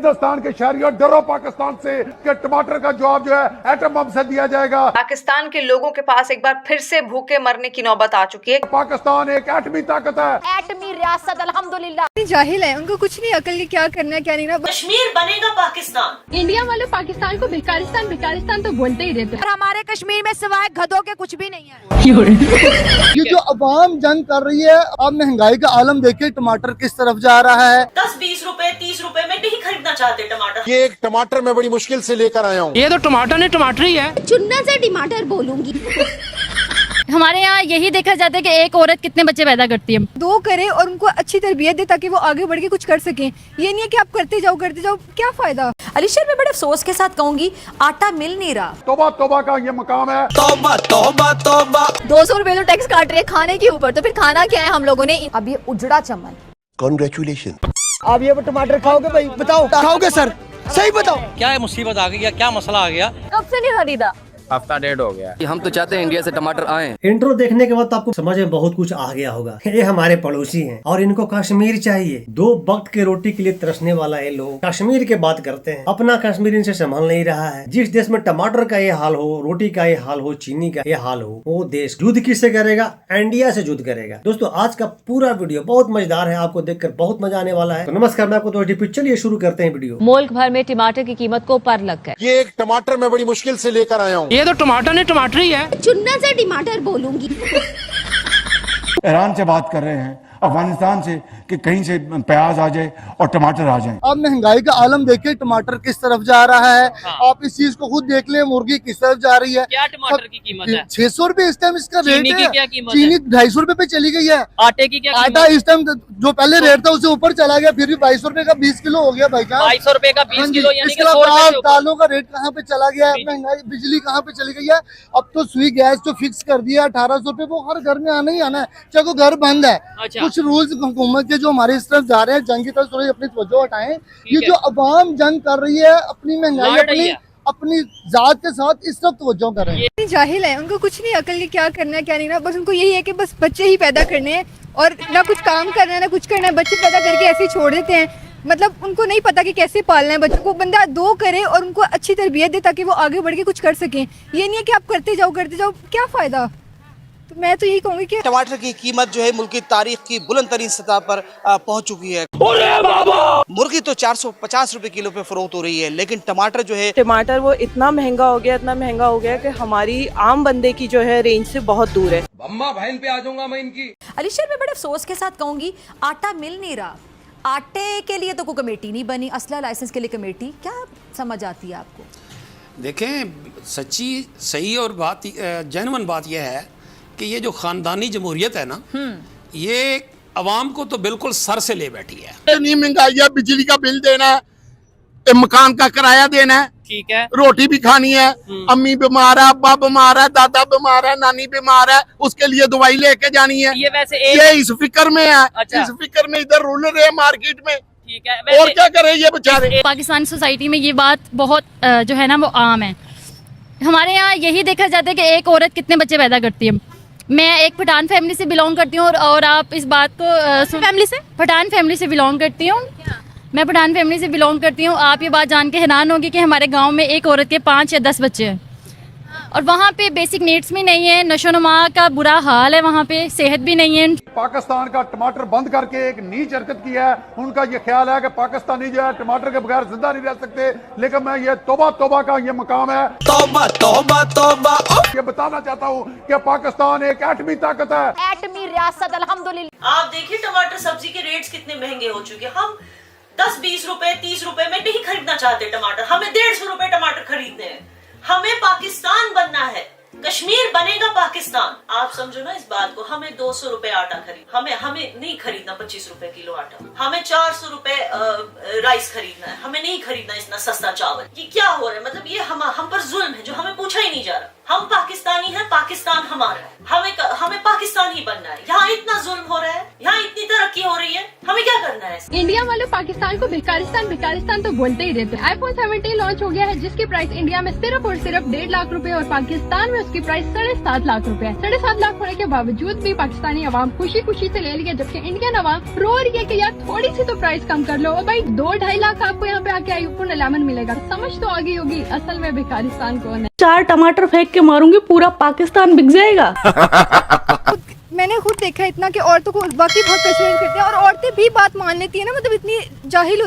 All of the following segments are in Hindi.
हिंदुस्तान के शहरियों, डरो पाकिस्तान से कि टमाटर का जवाब जो है एटम बम से दिया जाएगा। पाकिस्तान के लोगों के पास एक बार फिर से भूखे मरने की नौबत आ चुकी है। पाकिस्तान एक एटमी ताकत है, एटमी रियासत अल्हम्दुलिल्लाह। जाहिल है, उनको कुछ नहीं अकल की क्या करना है क्या नहीं ना। कश्मीर बनेगा पाकिस्तान। इंडिया वाले पाकिस्तान को भिकारिस्तान भिकारिस्तान तो बोलते ही रहते हैं। और हमारे कश्मीर में सिवाय गधों के कुछ भी नहीं है। ये जो अवाम जंग कर रही है, अब महंगाई का आलम देखिए, टमाटर किस तरफ जा रहा है। 10-20 रुपए 30 रुपए में नहीं खरीदना चाहते टमाटर। ये एक टमाटर मैं बड़ी मुश्किल से लेकर आया हूँ। ये तो टमाटर नहीं टमाटर ही है। चुन्ना से टमाटर बोलूंगी। हमारे यहाँ यही देखा जाता है कि एक औरत कितने बच्चे पैदा करती है। दो करे और उनको अच्छी तरबियत दे ताकि वो आगे बढ़ के कुछ कर सकें। ये नहीं है कि आप करते जाओ क्या फायदा। अलीशर, मैं बड़े अफसोस के साथ कहूंगी, आटा मिल नहीं रहा। तौबा तौबा का ये मकाम है। तौबा तौबा तौबा। 200 रुपए तो टैक्स काट रहे हैं खाने के ऊपर, तो फिर खाना क्या है हम लोगों ने। अब ये उजड़ा चमन। कॉन्ग्रेचुलेशन। आप ये टमाटर खाओगे भाई? बताओ खाओगे सर? सही बताओ, क्या मुसीबत आ गई, क्या मसला आ गया? कब से नहीं खरीदा? हफ्ता डेढ़ हो गया। हम तो चाहते हैं इंडिया से टमाटर आए। इंट्रो देखने के बाद तो आपको समझ में बहुत कुछ आ गया होगा। ये हमारे पड़ोसी हैं और इनको कश्मीर चाहिए। 2 वक्त के रोटी के लिए तरसने वाला ये लोग कश्मीर की बात करते हैं। अपना कश्मीर इनसे संभल नहीं रहा है। जिस देश में टमाटर का ये हाल हो, रोटी का ये हाल हो, चीनी का ये हाल हो, वो देश युद्ध किससे करेगा? इंडिया से युद्ध करेगा। दोस्तों, आज का पूरा वीडियो बहुत मजेदार है, आपको देखकर बहुत मजा आने वाला है। तो नमस्कार, मैं आपको तो चलिए शुरू करते हैं वीडियो। मुल्क भर में टमाटर की कीमत को पर लग गए। ये एक टमाटर मैं बड़ी मुश्किल से लेकर आया हूँ। ये तो टमाटर नहीं टमाटर ही है। चुन्ना से टमाटर बोलूंगी। ईरान से बात कर रहे हैं, अफगानिस्तान से, कि कहीं से प्याज आ जाए और टमाटर आ जाए। अब महंगाई का आलम देखिए, टमाटर किस तरफ जा रहा है। आप इस चीज को खुद देख ले, मुर्गी किस तरफ जा रही है। क्या टमाटर की कीमत है? 600 रुपए इस टाइम इसका रेट है। क्या कीमत है? चीनी 250 रुपए पे चली गई है। आटे की क्या आटा इस टाइम जो पहले रेट था उससे ऊपर चला गया, फिर भी 22 रुपए का 20 किलो हो गया भाई। 250 रुपए का 20 किलो, यानी कि दालों का रेट कहाँ पे चला गया है, महंगाई बिजली कहाँ पे चली गई है। अब तो सुई गैस जो फिक्स कर दिया 1800 रुपए, वो हर घर में आना ही आना है, चाहे वो घर बंद है। कुछ रूल्स हुकूमत के जो हमारे इस तरफ जा रहे हैं, जंग की तरफ थोड़ी अपनी तवज्जो हटाएं। ये जो अवाम जंग कर रही है, अपनी महंगाई अपनी जात के साथ, इस तरफ तवज्जो करें। जाहिल है, उनको कुछ नहीं अकल की क्या करना है क्या नहीं ना। बस उनको यही है कि बस बच्चे ही पैदा करने हैं और ना कुछ काम करना है ना कुछ करना है। बच्चे पैदा करके ऐसे ही छोड़ देते हैं। मतलब उनको नहीं पता कि कैसे पालना है बच्चों को। बंदा दो करे और उनको अच्छी तरबियत दे ताकि वो आगे बढ़ के कुछ कर सकें। ये नहीं है कि आप करते जाओ क्या फायदा। तो मैं तो यही कहूँगी कि टमाटर की कीमत जो है मुल्क की तारीख की बुलंद तरीन सतह पर पहुंच चुकी है। मुर्गी तो 450 रुपए किलो पे फरोख्त हो रही है, लेकिन टमाटर जो है, टमाटर वो इतना महंगा हो गया कि हमारी आम बंदे की जो है रेंज से बहुत दूर है। अम्मा बहन पे आ जाऊंगा मैं इनकी। अलीशर, मैं बड़े अफसोस के साथ कहूंगी, आटा मिल नहीं रहा। आटे के लिए तो कोई कमेटी नहीं बनी, असला लाइसेंस के लिए कमेटी। क्या समझ आती है आपको? देखें, सच्ची सही और बात जेन्युइन बात यह है कि ये जो खानदानी जमहूरियत है ना, ये अवाम को तो बिल्कुल सर से ले बैठी है। इतनी महंगाई है, बिजली का बिल देना है, मकान का किराया देना है, ठीक है, रोटी भी खानी है, अम्मी बीमार है, अब्बा बीमार है, दादा बीमार है, नानी बीमार है, उसके लिए दवाई लेके जानी है। ये वैसे ये इस फिक्र में है। अच्छा। इस फिक्र में इधर रुल रहे हैं मार्केट में। ठीक है, और क्या करे ये बेचारे। पाकिस्तानी सोसाइटी में ये बात बहुत जो है ना वो आम है। हमारे यहाँ यही देखा जाता है कि एक औरत कितने बच्चे पैदा करती है। मैं एक पठान फैमिली से बिलोंग करती हूँ और आप इस बात को पठान फैमिली से बिलोंग करती हूँ। मैं पठान फैमिली से बिलोंग करती हूँ। आप ये बात जान के हैरान होंगे कि हमारे गांव में एक औरत के 5 या 10 बच्चे हैं और वहाँ पे बेसिक नीड्स भी नहीं है, नशोनुमा का बुरा हाल है, वहाँ पे सेहत भी नहीं है। पाकिस्तान का टमाटर बंद करके एक नीच हरकत की है। उनका ये ख्याल है कि पाकिस्तानी जो है टमाटर के बगैर जिंदा नहीं रह सकते। लेकिन मैं ये तौबा तौबा का ये मकाम है। तौबा तौबा तौबा। ये बताना चाहता हूँ कि पाकिस्तान एक एटमी ताकत है, एटमी रियासत अल्हम्दुलिल्लाह। आप देखिए टमाटर सब्जी के रेट्स कितने महंगे हो चुके हैं। हम 10-20 रुपए 30 रुपए में नहीं खरीदना चाहते टमाटर, हमें 150 रुपए टमाटर खरीदने हैं। हमें पाकिस्तान बनना है, कश्मीर बनेगा पाकिस्तान। आप समझो ना इस बात को। हमें 200 रुपए आटा हमें नहीं खरीदना 25 रुपए किलो आटा। हमें 400 रुपए राइस खरीदना है, हमें नहीं खरीदना इतना सस्ता चावल। ये क्या हो रहा है? मतलब ये हम पर जुल्म है जो हमें पूछा ही नहीं जा रहा। हम पाकिस्तानी हैं, पाकिस्तान हमारा है, हमें पाकिस्तान ही बनना है। यहाँ इतना जुल्म हो रहा है, यहाँ इतनी तरक्की हो रही है, हमें क्या करना है? इंडिया वाले पाकिस्तान को भिकारिस्तान तो बोलते ही रहते हैं। आईफोन 17 लॉन्च हो गया है, जिसकी प्राइस इंडिया में सिर्फ और सिर्फ 1.5 लाख रुपए और पाकिस्तान में उसकी प्राइस 7.5 लाख रुपए है। 7.5 लाख होने के बावजूद भी पाकिस्तानी अवाम खुशी खुशी से ले लिया, जबकि इंडियन अवाम रो रही है कि यार थोड़ी सी तो प्राइस कम कर लो। और भाई 2-2.5 लाख आपको यहाँ पे आके आईफोन 11 मिलेगा। समझ तो आ गई होगी असल में भिकारिस्तान कौन है। 4 टमाटर फेंक के मारूंगी, पूरा पाकिस्तान बिक जाएगा। मैंने खुद देखा इतना कि औरतों को बाकी बहुत प्रेशराइज करते हैं, और औरतें भी बात मान लेती है ना, मतलब इतनी जाहिल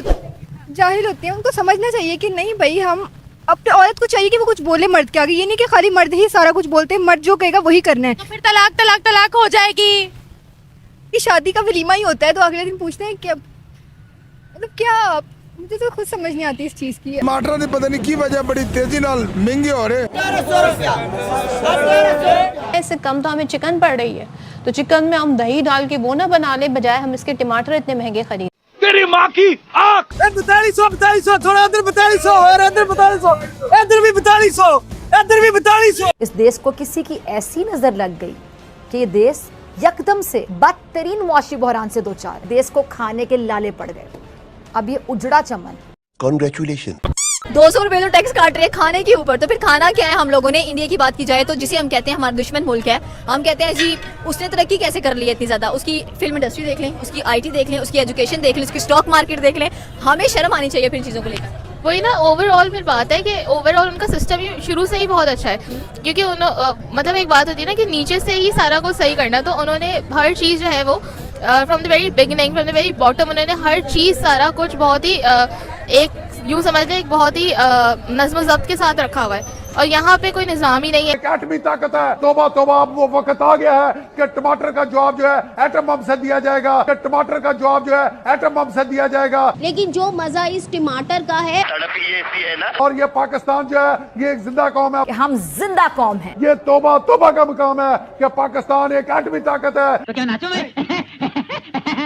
होती हैं। उनको समझना चाहिए कि नहीं भाई, हम अपने औरत को चाहिए कि वो कुछ बोले मर्द के आगे। ये नहीं कि खाली मर्द ही सारा कुछ बोलते हैं, मर्द जो कहेगा वही करना है। तो फिर तलाक हो जाएगी। ये शादी का वलीमा ही होता है, तो अगले दिन पूछते हैं क्या, मतलब क्या, मुझे तो खुद समझ नहीं आती इस चीज की। टमाटर ने पता नहीं की वजह बड़ी तेजी नाल महंगे हो रहे। इससे कम तो हमें चिकन पड़ रही है, तो चिकन में हम दही डाल के वो ना बना ले, बजाय हम इसके टमाटर इतने महंगे खरीद। तेरी माँ की आँख। 4200 थोड़ा अंदर 4200 और अंदर 4200, इधर भी 4200, इधर भी 4200। इस देश को किसी की ऐसी नजर लग गई कि ये देश यकदम से बदतरीन मुआशी बहरान से दो चार, देश को खाने के लाले पड़ गए। अब ये उजड़ा चमन। Congratulations। 200 रुपए तो टैक्स काट रहे हैं खाने के ऊपर, तो फिर खाना क्या है हम लोगों ने? इंडिया की बात की जाए तो जिसे हम कहते हैं हमारा दुश्मन मुल्क है, हम कहते हैं जी उसने तरक्की कैसे कर ली है इतनी ज्यादा। उसकी फिल्म इंडस्ट्री देख लें, उसकी IT देख लें, उसकी एजुकेशन देख लें, उसकी स्टॉक मार्केट देख लें। हमें शर्म आनी चाहिए फिर चीज़ों को लेकर। वही ना, ओवरऑल फिर बात है कि ओवरऑल उनका सिस्टम ही शुरू से ही बहुत अच्छा है, क्योंकि मतलब एक बात होती है ना कि नीचे से ही सारा कुछ सही करना, तो उन्होंने हर चीज़ जो है वो from the very beginning, from the very bottom, उन्होंने हर चीज़ सारा कुछ बहुत ही एक यूँ समझ लें एक बहुत ही नज़्म ज़ब्त के साथ रखा हुआ है, और यहाँ पे कोई निज़ाम ही नहीं है। एक एटमी ताकत है। तौबा तौबा, अब वो वक्त आ गया है कि टमाटर का जवाब जो है एटम बम से दिया जाएगा, कि टमाटर का जवाब जो है एटम बम से दिया जाएगा। लेकिन जो मजा इस टमाटर का है, और ये पाकिस्तान जो है ये एक जिंदा कौम है, हम जिंदा कौम हैं। ये तौबा तौबा का मुकाम है कि पाकिस्तान एक एटमी ताकत है। तो क्या नाचो मैं?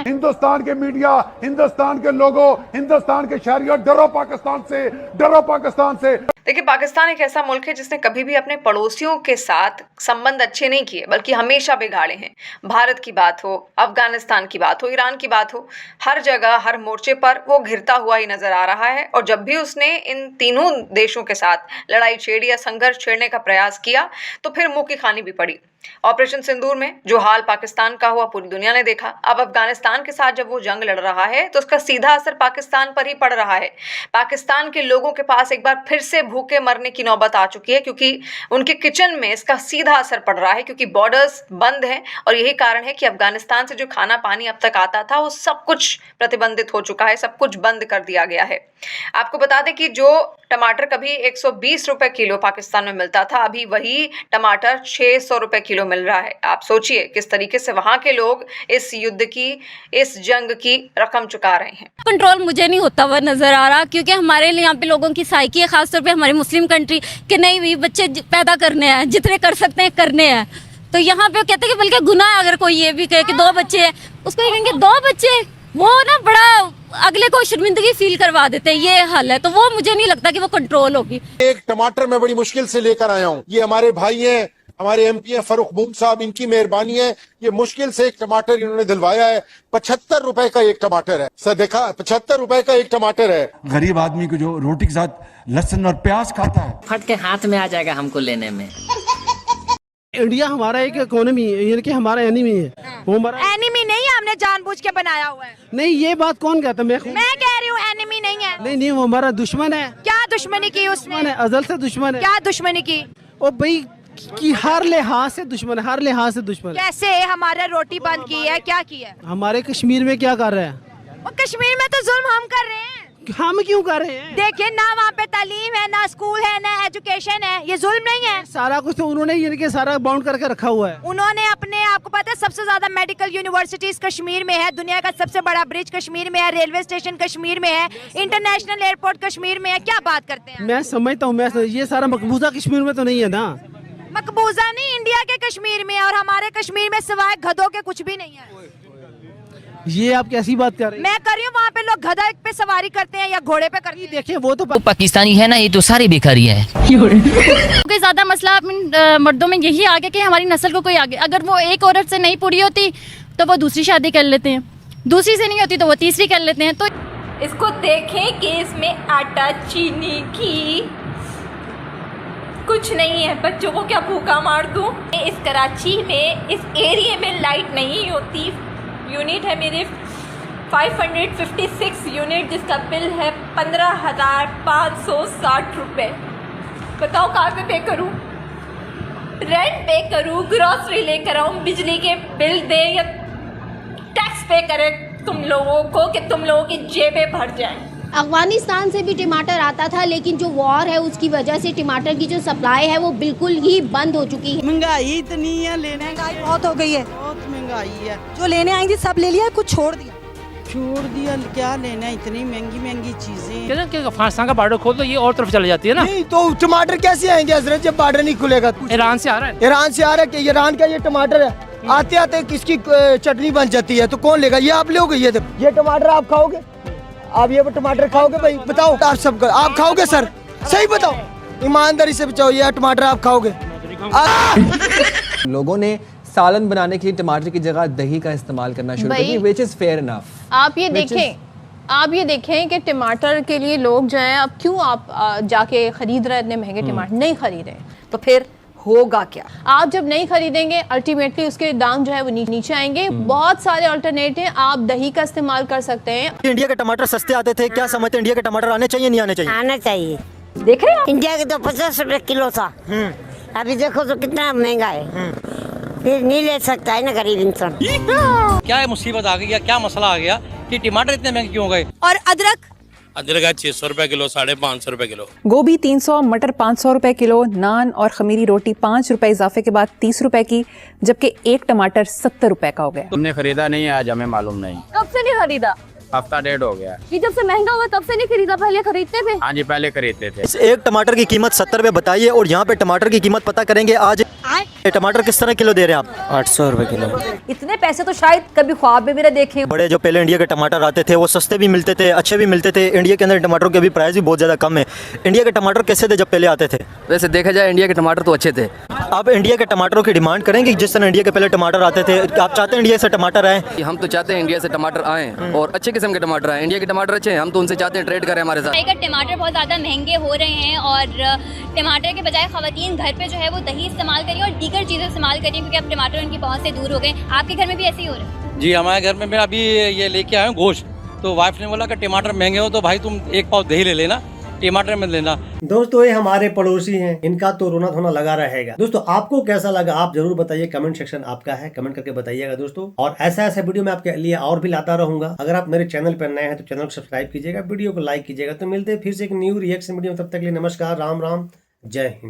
हिंदुस्तान के मीडिया, हिंदुस्तान के लोगों, हिंदुस्तान के शहरियों, डरो पाकिस्तान से, डरो पाकिस्तान से। देखिए, पाकिस्तान एक ऐसा मुल्क है जिसने कभी भी अपने पड़ोसियों के साथ संबंध अच्छे नहीं किए, बल्कि हमेशा बिगाड़े हैं। भारत की बात हो, अफगानिस्तान की बात हो, ईरान की बात हो, हर जगह हर मोर्चे पर वो घिरता हुआ ही नजर आ रहा है। और जब भी उसने इन तीनों देशों के साथ लड़ाई छेड़ी या संघर्ष छेड़ने का प्रयास किया तो फिर मुंह की खानी भी पड़ी। ऑपरेशन सिंदूर में जो हाल पाकिस्तान का हुआ पूरी दुनिया ने देखा। अब अफगानिस्तान के साथ जब वो जंग लड़ रहा है तो उसका सीधा असर पाकिस्तान पर ही पड़ रहा है। पाकिस्तान के लोगों के पास एक बार फिर से भूखे मरने की नौबत आ चुकी है, क्योंकि उनके किचन में इसका सीधा असर पड़ रहा है, क्योंकि बॉर्डर्स बंद हैं। और यही कारण है कि अफगानिस्तान से जो खाना पानी अब तक आता था वो सब कुछ प्रतिबंधित हो चुका है, सब कुछ बंद कर दिया गया है। आपको बता दें कि जो टमाटर कभी 120 रुपए किलो पाकिस्तान में मिलता था, अभी वही टमाटर 600 रुपए किलो मिल रहा है। आप सोचिए किस तरीके से वहां के लोग इस युद्ध की, इस जंग की रकम चुका रहे हैं। कंट्रोल मुझे नहीं होता हुआ नजर आ रहा, क्योंकि हमारे लिए यहाँ पे लोगों की साइकी है, खासतौर पे हमारी मुस्लिम कंट्री के नहीं भी बच्चे पैदा करने हैं, जितने कर सकते हैं करने हैं। तो यहाँ पे कहते हैं कि बल्कि गुनाह अगर कोई ये भी कहे कि 2 बच्चे हैं, उसको ये कहेंगे 2 बच्चे, वो ना बड़ा अगले को शर्मिंदगी फील करवा देते हैं। ये हाल है, तो वो मुझे नहीं लगता कि वो कंट्रोल होगी। एक टमाटर मैं बड़ी मुश्किल से लेकर आया हूँ। ये हमारे भाई हैं, हमारे MP हैं फरूख बूम साहब, इनकी मेहरबानी है। ये मुश्किल से एक टमाटर इन्होंने दिलवाया है। 75 रुपए का एक टमाटर है सर, देखा 75 रुपए का एक टमाटर है। गरीब आदमी को जो रोटी के साथ लहसुन और प्याज खाता है, फट के हाथ में आ जाएगा हमको लेने में। इंडिया हमारा एक इकोनॉमी यानी कि हमारा एनिमी है। वो हमारा एनिमी नहीं है, हमने जानबूझ के बनाया हुआ है। नहीं, ये बात कौन कहता? मैं कह रही हूँ एनिमी नहीं है। नहीं, वो हमारा दुश्मन है। क्या दुश्मनी की उसने? अजल से दुश्मन है। क्या दुश्मनी की? ओ भाई कि हर लिहाज से दुश्मन है, हर लिहाज से दुश्मन है। कैसे? हमारे रोटी बंद की है, क्या की है? हमारे कश्मीर में क्या कर रहे हैं? कश्मीर में तो जुल्म हम कर रहे हैं। हम क्यों कर रहे हैं? देखिए ना, वहाँ पे तालीम है, ना स्कूल है, ना एजुकेशन है। ये जुल्म नहीं है? सारा कुछ तो उन्होंने यानी कि सारा बाउंड करके रखा हुआ है। उन्होंने अपने, आपको पता है सबसे ज्यादा मेडिकल यूनिवर्सिटीज कश्मीर में है, दुनिया का सबसे बड़ा ब्रिज कश्मीर में है, रेलवे स्टेशन कश्मीर में है, इंटरनेशनल एयरपोर्ट कश्मीर में है। क्या बात करते हैं? मैं समझता हूँ, ये सारा मकबूजा कश्मीर में तो नहीं है ना। मकबूजा नहीं, इंडिया के कश्मीर में। और हमारे कश्मीर में सिवाय गधों के कुछ भी नहीं है। ये आप कैसी बात कर रहे हैं? मैं कर रही हूँ, वहाँ पे लोग गधा पे सवारी करते हैं या घोड़े पे करते हैं। देखिए वो तो पाकिस्तानी है ना, ये तो सारी बेकारी है। क्योंकि ज्यादा मसला मर्दों में यही आ गया कि हमारी नस्ल को कोई आगे, अगर वो एक औरत से नहीं पूरी होती तो वो दूसरी शादी कर लेते हैं, दूसरी से नहीं होती तो वो तीसरी कर लेते हैं। तो इसको देखें कि इसमें आटा चीनी घी कुछ नहीं है, बच्चों को क्या भूखा मार दूं? इस कराची में इस एरिया में लाइट नहीं होती। यूनिट है मेरे 556 यूनिट, जिसका बिल है 15,560 रुपये। बताओ कहाँ पे पे करूँ? रेंट पे करूँ, ग्रॉसरी लेकर आऊँ, बिजली के बिल दें या टैक्स पे करें तुम लोगों को कि तुम लोगों की जेबें भर जाएं। अफगानिस्तान से भी टमाटर आता था, लेकिन जो वॉर है उसकी वजह से टमाटर की जो सप्लाई है वो बिल्कुल ही बंद हो चुकी है। महंगाई इतनी है, लेने महंगाई बहुत हो गई है, बहुत महंगाई है। जो लेने आएंगे सब ले लिया, कुछ छोड़ दिया क्या लेना, इतनी महंगी महंगी चीजें। अफगानिस्तान का बॉर्डर खोल दो, ये और तरफ चले जाती है ना। नहीं तो टमाटर कैसे आएंगे हजरत जब बॉर्डर नहीं खुलेगा? ईरान से आ रहा है, ईरान से आ रहा है। ईरान का ये टमाटर है, आते आते किसकी चटनी बन जाती है, तो कौन लेगा? ये आप लोगे? ये टमाटर आप खाओगे? आप ये टमाटर खाओगे भाई? बताओ आप सब आप खाओगे सर? सही बताओ, ईमानदारी से बताओ, ये टमाटर आप खाओगे? लोगों ने सालन बनाने के लिए टमाटर की जगह दही का इस्तेमाल करना शुरू कर दिया, व्हिच इज फेयर इनफ। आप ये देखें कि टमाटर के लिए लोग जो हैं, अब क्यों आप जाके खरीद रहे हैं इतने महंगे टमाटर? नहीं खरीदे तो फिर होगा क्या? आप जब नहीं खरीदेंगे अल्टीमेटली उसके दाम जो है वो नीचे आएंगे। बहुत सारे अल्टरनेट हैं, आप दही का इस्तेमाल कर सकते हैं। इंडिया के टमाटर सस्ते आते थे, क्या समझते हैं इंडिया के टमाटर आने चाहिए नहीं आने चाहिए? आना चाहिए। देख रहे हैं इंडिया के तो 50 रुपए किलो था, अभी देखो तो कितना महंगा है। फिर नहीं ले सकता है ना गरीब इंसान। क्या मुसीबत आ गई या क्या मसला आ गया कि टमाटर इतने महंगे क्यों हो गए? और अदरक है 600 रुपए किलो, 550 रुपए किलो। गोभी 300, मटर 500 रुपए किलो, नान और खमीरी रोटी 5 रुपए इजाफे के बाद 30 रुपए की, जबकि एक टमाटर 70 रुपए का हो गया। तुमने खरीदा नहीं है आज? हमें मालूम नहीं। कब से नहीं खरीदा? हफ्ता डेढ़ हो गया। ये जब से महंगा हुआ तब से नहीं खरीदा, पहले खरीदते थे। हाँ जी, पहले खरीदते थे। एक टमाटर की कीमत 70 रुपए बताइए, और यहाँ पे टमाटर की कीमत पता करेंगे आज। टमाटर किस तरह किलो दे रहे हैं आप? 800 रुपए किलो। इतने पैसे तो शायद कभी ख्वाब में भी ना देखे। बड़े जो पहले इंडिया के टमाटर आते थे वो सस्ते भी मिलते थे, अच्छे भी मिलते थे। इंडिया के अंदर टमाटरों के भी प्राइस भी बहुत ज्यादा कम है। इंडिया के टमाटर कैसे थे जब पहले आते थे? वैसे देखा जाए इंडिया के टमाटर तो अच्छे थे। आप इंडिया के टमाटरों की डिमांड करेंगे जिस तरह इंडिया के पहले टमाटर आते थे? आप चाहते हैं इंडिया से टमाटर आए? हम तो चाहते हैं इंडिया से टमाटर आए और अच्छे किस्म के टमाटर आए। इंडिया के टमाटर अच्छे हैं, हम तो उनसे चाहते हैं ट्रेड करें हमारे साथ। टमाटर बहुत ज्यादा महंगे हो रहे हैं और टमाटर के बजाय खवातीन घर पे जो है वो दही इस्तेमाल करिए और दीगर चीजें इस्तेमाल करिए, क्योंकि अब टमाटर उनकी पहुंच से दूर हो गए। आपके घर में भी ऐसे ही हो रहा है? जी, हमारे घर में मैं अभी ये लेके आया हूँ गोश्त, तो वाइफ ने बोला कि टमाटर महंगे हो तो भाई तुम 1 पाव दही ले लेना, टमाटर में लेना। दोस्तों ये हमारे पड़ोसी हैं, इनका तो रोना धोना लगा रहेगा। दोस्तों आपको कैसा लगा आप जरूर बताइए, कमेंट सेक्शन आपका है, कमेंट करके बताइएगा दोस्तों। और ऐसा वीडियो मैं आपके लिए और भी लाता रहूंगा। अगर आप मेरे चैनल पर नए हैं तो चैनल को सब्सक्राइब कीजिएगा, वीडियो को लाइक कीजिएगा। तो मिलते हैं फिर से एक न्यू रिएक्शन वीडियो, तब तक के लिए नमस्कार, राम राम, जय हिंद।